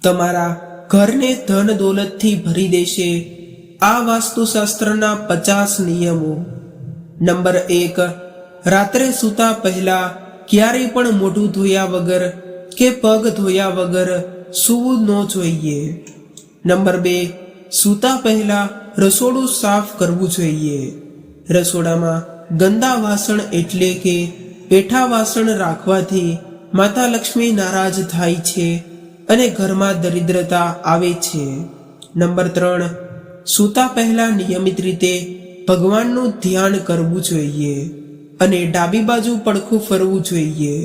તમારા ઘરને ધન દોલતથી ભરી દેશે આ વાસ્તુશાસ્ત્રના 50 નિયમો। નંબર 1, રાત્રે સૂતા પહેલા ક્યારેય પણ મોઢું ધોયા વગર કે પગ ધોયા વગર સૂવું ન જોઈએ। નંબર 2, સૂતા પહેલા રસોડું સાફ કરવું જોઈએ। રસોડામાં ગંદા વાસણ એટલે કે પેઠા વાસણ રાખવાથી માતા લક્ષ્મી નારાજ થાય છે અને ઘરમાં દરિદ્રતા આવે છે। નંબર 3, સૂતા પહેલા નિયમિત રીતે ભગવાનનું ધ્યાન કરવું જોઈએ અને ડાબી બાજુ પડખું ફરવું જોઈએ।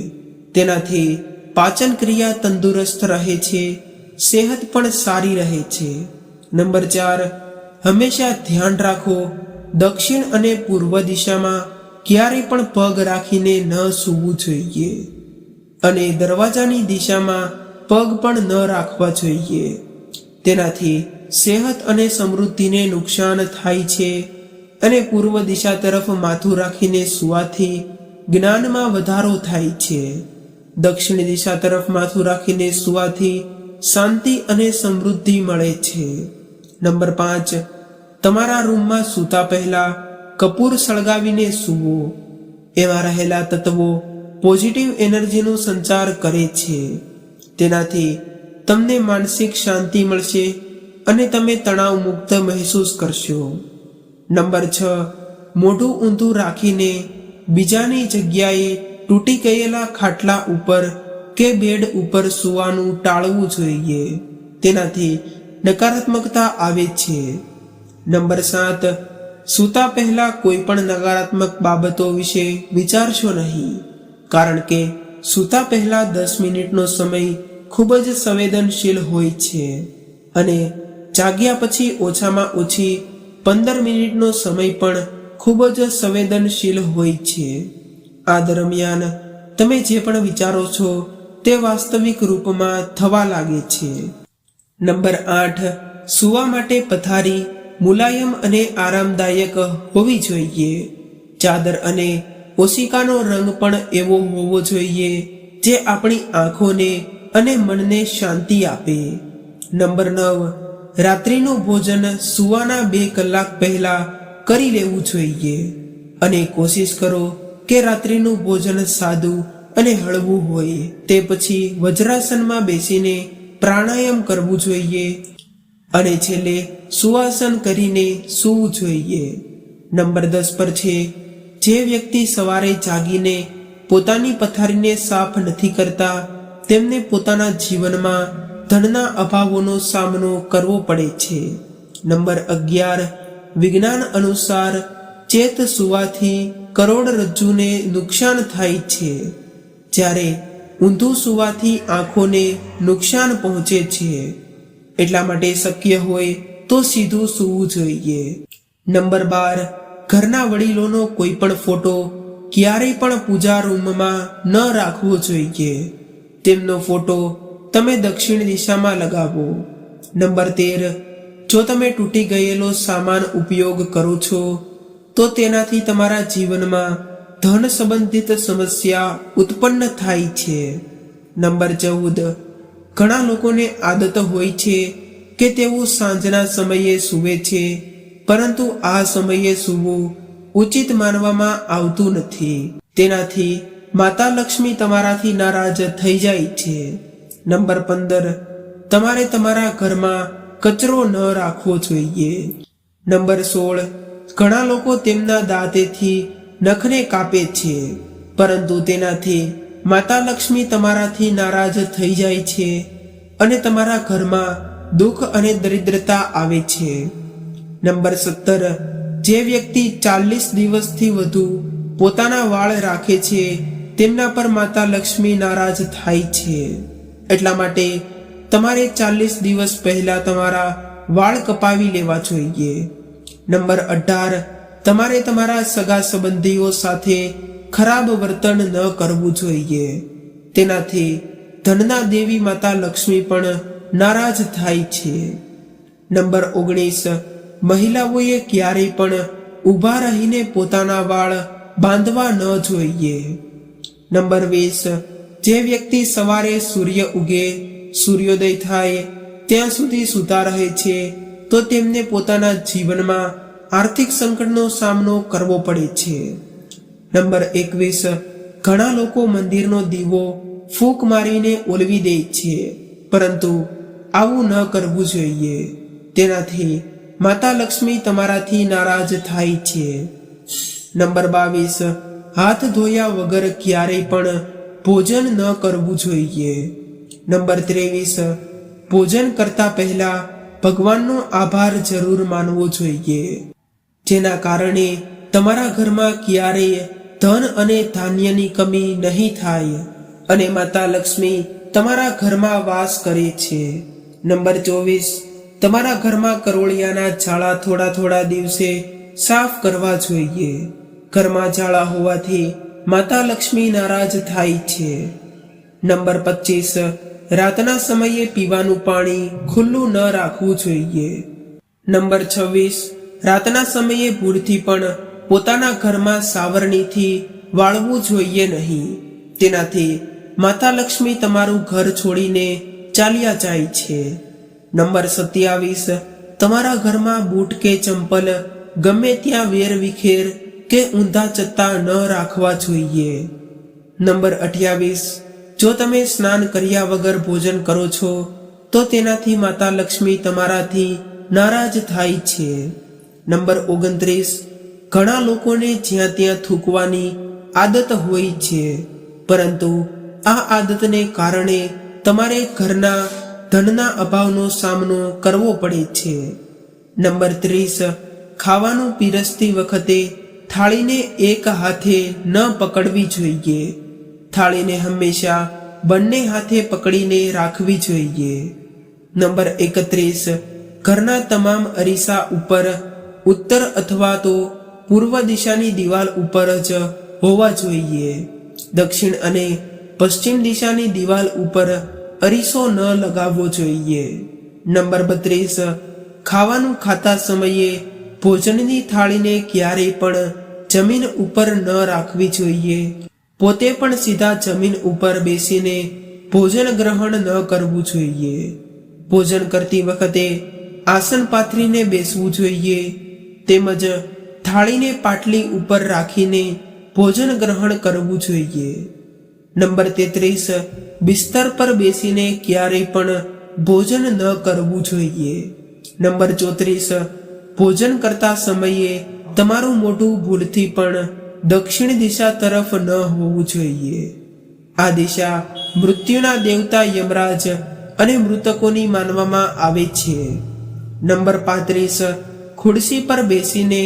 તેનાથી પાચન ક્રિયા તંદુરસ્ત રહે છે, સેહત પણ સારી રહે છે। નંબર 4, હંમેશા ધ્યાન રાખો, દક્ષિણ અને પૂર્વ દિશામાં ક્યારેય પણ પગ રાખીને ન સૂવું જોઈએ અને દરવાજાની દિશામાં પગ પણ ન રાખવા જોઈએ। તેનાથી સેહત અને સમૃદ્ધિને નુકસાન થાય છે અને પૂર્વ દિશા તરફ માથું રાખીને સૂવાથી જ્ઞાનમાં વધારો થાય છે। દક્ષિણ દિશા તરફ માથું રાખીને સૂવાથી શાંતિ અને સમૃદ્ધિ મળે છે। નંબર 5, તમારા રૂમમાં સૂતા પહેલા કપૂર સળગાવીને સૂવો। એમાં રહેલા તત્વો પોઝિટિવ એનર્જીનો સંચાર કરે છે। તેનાથી તમને માનસિક શાંતિ મળશે અને તમે તણાવ મુક્ત મહેસૂસ કરશો। નંબર 6, મોઢું ઊંધું રાખીને બીજાની જગ્યાએ તૂટી ગયેલા ખાટલા ઉપર કે બેડ ઉપર સૂવાનું ટાળવું જોઈએ। તેનાથી નકારાત્મકતા આવે છે। નંબર 7, સૂતા પહેલા કોઈ પણ નકારાત્મક બાબતો વિશે વિચારશો નહીં, કારણ કે સૂતા પહેલા 10 મિનિટનો સમય ખૂબ જ સંવેદનશીલ હોય છે અને જાગ્યા પછી ઓછામાં ઓછી 15 મિનિટનો સમય પણ ખૂબ જ સંવેદનશીલ હોય છે। આ દરમિયાન તમે જે પણ વિચારો છો તે વાસ્તવિક રૂપમાં થવા લાગે છે। નંબર 8, સૂવા માટે પથારી મુલાયમ અને આરામદાયક હોવી જોઈએ। ચાદર અને ઓશિકાનો રંગ પણ એવો હોવો જોઈએ જે આપણી આંખોને અને મનને શાંતિ આપે। નંબર 9, રાત્રિનું ભોજન સૂવાના 2 કલાક પહેલા કરી લેવું જોઈએ અને કોશિશ કરો કે રાત્રિનું ભોજન સાદું અને હળવું હોય। તે પછી વજ્રાસનમાં બેસીને પ્રાણાયામ કરવું જોઈએ અને છેલ્લે સુવાસન કરીને સૂવું જોઈએ। નંબર 10 પર છે, જે વ્યક્તિ સવારે જાગીને પોતાની પથારીને સાફ નથી કરતા તેમને પોતાના જીવનમાં ધનના અભાવોનો સામનો કરવો પડે છે। નંબર 11, વિજ્ઞાન અનુસાર ચેત સૂવાથી કરોડરજ્જુને નુકસાન થાય છે, જ્યારે ઊંધું સૂવાથી આંખોને નુકસાન પહોંચે છે। એટલા માટે શક્ય હોય તો સીધું સૂવું જોઈએ। નંબર 12, ઘરના વડીલોનો કોઈ પણ ફોટો ક્યારેય પણ પૂજા રૂમમાં ન રાખવો જોઈએ। તેમનો ફોટો તમે દક્ષિણ દિશામાં લગાવો। નંબર 13, જો તમે તૂટી ગયેલો સામાન ઉપયોગ કરો છો તો તેનાથી તમારા જીવનમાં ધન સંબંધિત સમસ્યા ઉત્પન્ન થાય છે। નંબર 14, ઘણા લોકોને આદત હોય છે કે તેઓ સાંજના સમયે સૂવે છે, પરંતુ આ સમયે સૂવું ઉચિત માનવામાં આવતું નથી। તેનાથી માતા લક્ષ્મી તમારાથી નારાજ થઈ જાય છે। નંબર 15, તમારે તમારા ઘરમાં કચરો ન રાખવો જોઈએ। નંબર 16, ઘણા લોકો તેમના દાંતેથી નખને કાપે છે, પરંતુ તેનાથી માતા લક્ષ્મી તમારાથી નારાજ થઈ જાય છે અને તમારા ઘરમાં દુઃખ અને દરિદ્રતા આવે છે। નંબર 17, જે વ્યક્તિ 40 દિવસથી વધુ પોતાના વાળ રાખે છે તેમના પર માતા લક્ષ્મી નારાજ થાય છે। એટલા માટે તમારે 40 દિવસ પહેલા તમારા વાળ કપાવી લેવા જોઈએ। નંબર 18, તમારે તમારા સગા સંબંધીઓ સાથે ખરાબ વર્તન ન કરવું જોઈએ। તેનાથી ધનના દેવી માતા લક્ષ્મી પણ નારાજ થાય છે। નંબર 19, મહિલાઓએ ક્યારેય પણ ઊભા રહીને પોતાના વાળ બાંધવા ન જોઈએ। નંબર 20, જે વ્યક્તિ સવારે સૂર્ય ઉગે સૂર્યોદય થાય ત્યાં સુધી સૂતા રહે છે તો તેમને પોતાના જીવનમાં આર્થિક સંકટનો સામનો કરવો પડે છે. નંબર 21, ઘણા લોકો મંદિરનો દીવો ફૂંક મારીને ઓલવી દે છે, પરંતુ આવું ન કરવું જોઈએ. તેનાથી માતા લક્ષ્મી તમારાથી નારાજ થાય છે. નંબર 22, હાથ ધોયા વગર ક્યારેય પણ ભોજન ન કરવું જોઈએ. નંબર 23, ભોજન કરતા પહેલા ભગવાનનો આભાર જરૂર માનવો જોઈએ, જેના કારણે તમારા ઘરમાં ક્યારેય ધન અને ધાન્યની કમી નહીં થાય અને માતા લક્ષ્મી તમારા ઘરમાં વાસ કરે છે. નંબર 24, તમારા ઘરમાં કરોળિયાના જાળા થોડા દિવસે સાફ કરવા જોઈએ. ઘરમાં જાળા હોવાથી માતા લક્ષ્મી નારાજ થાય છે. નંબર 25, રાતના સમયે પીવાનું પાણી ખુલ્લું ન રાખવું જોઈએ. નંબર 26, રાતના સમયે ભૂલથી પણ પોતાના ઘરમાં સાવરણીથી વાળવું જોઈએ નહીં. તેનાથી માતા લક્ષ્મી તમારું ઘર છોડીને ચાલ્યા જાય છે. નંબર 27, તમારા ઘરમાં બૂટ કે ચંપલ ગમે ત્યાં વેરવિખેર કે ઊંધા ચત્તા ન રાખવા જોઈએ. નંબર 28, જો તમે સ્નાન કર્યા વગર ભોજન કરો છો તો તેનાથી માતા લક્ષ્મી તમારાથી નારાજ થાય છે. નંબર 29, ઘણા લોકોને જ્યાં ત્યાં થૂકવાની આદત હોય છે, પરંતુ આ આદતને કારણે તમારે ઘરના ધનના અભાવનો સામનો કરવો પડે છે. નંબર 30, ખાવાનું પીરસતી વખતે થાળીને એક હાથે ન પકડવી જોઈએ. થાળીને હંમેશા બંને હાથે પકડીને રાખવી જોઈએ. નંબર 31, ઘરના તમામ અરીસા ઉપર ઉત્તર અથવા તો પૂર્વ દિશાની દિવાલ ઉપર જ હોવા જોઈએ. દક્ષિણ અને પશ્ચિમ દિશાની દિવાલ ઉપર અરીસો ન લગાવવો જોઈએ. નંબર 32, ખાવાનું ખાતા સમયે ભોજનની થાળીને ક્યારેય પણ જમીન ઉપર ન રાખવી જોઈએ. પોતે પણ સીધા જમીન ઉપર બેસીને ભોજન ગ્રહણ ન કરવું જોઈએ. ભોજન કરતી વખતે આસન પાથરીને બેસવું જોઈએ, તેમજ થાળીને પાટલી ઉપર રાખીને ભોજન ગ્રહણ કરવું જોઈએ. નંબર 33, બિસ્તર પર બેસીને ક્યારેય પણ ભોજન ન કરવું જોઈએ. નંબર 34, ભોજન કરતા સમયે તમારું મોઢું ભૂલથી પણ દક્ષિણ દિશા તરફ ન હોવું જોઈએ. આ દિશા મૃત્યુના દેવતા યમરાજ અને મૃતકોની માનવામાં આવે છે. નંબર 35, ખુરશી પર બેસીને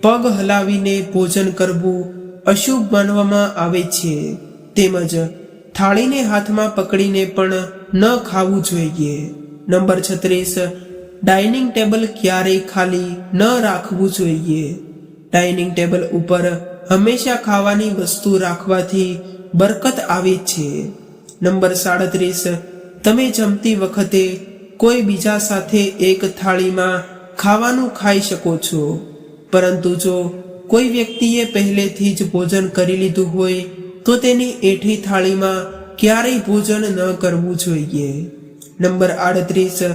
પગ હલાવીને ભોજન કરવું અશુભ માનવામાં આવે છે, તેમજ થાળીને હાથમાં પકડીને પણ ન ખાવું જોઈએ. નંબર 36, ડાઇનિંગ ટેબલ ક્યારેય ખાલી ન રાખવું જોઈએ. ડાઇનિંગ ટેબલ ઉપર હંમેશા ખાવાની વસ્તુ રાખવાથી બરકત આવે છે. નંબર 37, તમે જમતી વખતે કોઈ બીજા સાથે એક થાળીમાં ખાવાનું ખાઈ શકો છો, પરંતુ જો કોઈ વ્યક્તિએ પહેલેથી જ ભોજન કરી લીધું હોય તો તેની એઠી થાળીમાં ક્યારેય ભોજન ન કરવું જોઈએ. નંબર 38,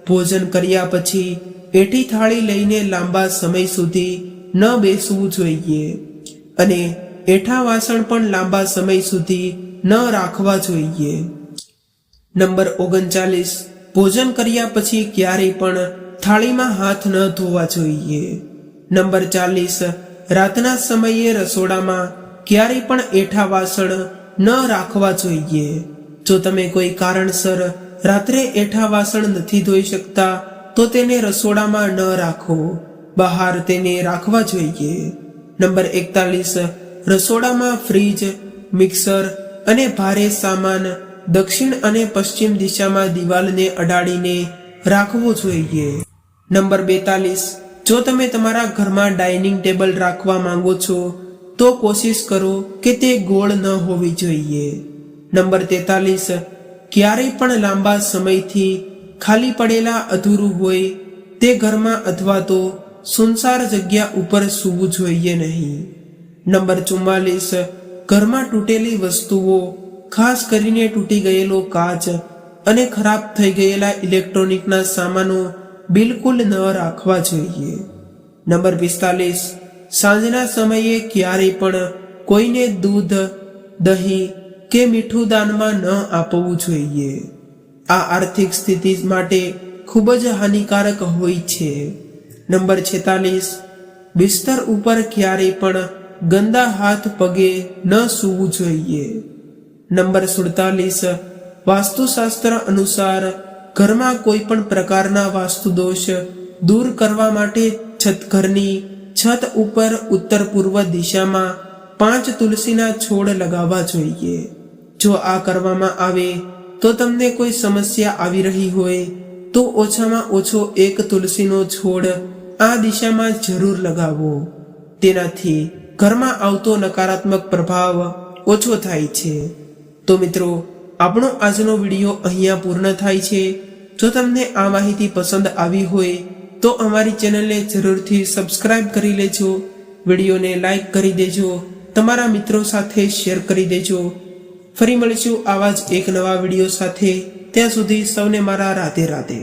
ભોજન કર્યા પછી એઠી થાળી લઈને લાંબા સમય સુધી ન બેસવું જોઈએ અને એઠા વાસણ પણ લાંબા સમય સુધી ન રાખવા જોઈએ. નંબર 39, ભોજન કર્યા પછી ક્યારેય પણ થાળીમાં હાથ ન ધોવા જોઈએ. નંબર 40, રાતના સમયે રસોડામાં ક્યારેય પણ એઠા વાસણ ન રાખવા જોઈએ. જો તમે કોઈ કારણસર રાત્રે એઠા વાસણ નથી ધોઈ શકતા તો તેને રસોડામાં ન રાખો, બહાર તેને રાખવા જોઈએ. નંબર 41, રસોડામાં ફ્રીજ, મિક્સર અને ભારે સામાન દક્ષિણ અને પશ્ચિમ દિશામાં દિવાલને અડાડીને રાખવો જોઈએ. નંબર 42, જો તમે તમારા ઘરમાં ડાઇનિંગ ટેબલ રાખવા માંગો છો તો કોશિશ કરો કે તે ગોળ ન હોવી જોઈએ. નંબર 43, ક્યારેય પણ લાંબા સમયથી ખાલી પડેલા અધૂરું હોય તે ઘરમાં અથવા તો સુનસાર જગ્યા ઉપર સૂવું જોઈએ નહીં. નંબર 44, ઘરમાં તૂટેલી વસ્તુઓ, ખાસ કરીને તૂટી ગયેલો કાચ અને ખરાબ થઈ ગયેલા ઇલેક્ટ્રોનિકના સામાનો બિલકુલ ન રાખવા જોઈએ. નંબર 45, સાંજના સમયે ક્યારેય પણ કોઈને દૂધ, દહીં કે મીઠું દાનમાં ન આપવું જોઈએ. આ આર્થિક સ્થિતિ માટે ખૂબ જ હાનિકારક હોય છે. નંબર 46, બિસ્તર ઉપર ક્યારેય પણ ગંદા હાથ પગે ન સૂવું જોઈએ. નંબર 47, વાસ્તુશાસ્ત્ર અનુસાર ઘરમાં કોઈ પણ પ્રકારના વાસ્તુ દોષ દૂર કરવા માટે ઘરની છત ઉપર ઉત્તર પૂર્વ દિશામાં 5 તુલસીના છોડ લગાવવા જોઈએ. જો આ કરવામાં આવે તો તમને કોઈ સમસ્યા આવી રહી હોય તો ઓછામાં ઓછો 1 તુલસીનો છોડ આ દિશામાં જરૂર લગાવો. તેનાથી ઘરમાં આવતો નકારાત્મક પ્રભાવ ઓછો થાય છે. તો મિત્રો, આપણો આજનો વિડીયો અહીંયા પૂર્ણ થાય છે. જો તમને આ માહિતી પસંદ આવી હોય તો અમારી ચેનલને જરૂરથી સબસ્ક્રાઇબ કરી લેજો. વિડીયોને લાઈક કરી દેજો. તમારા મિત્રો સાથે શેર કરી દેજો. ફરી મળીશું આવા જ એક નવા વિડીયો સાથે. ત્યાં સુધી સૌને મારા રાધે રાધે.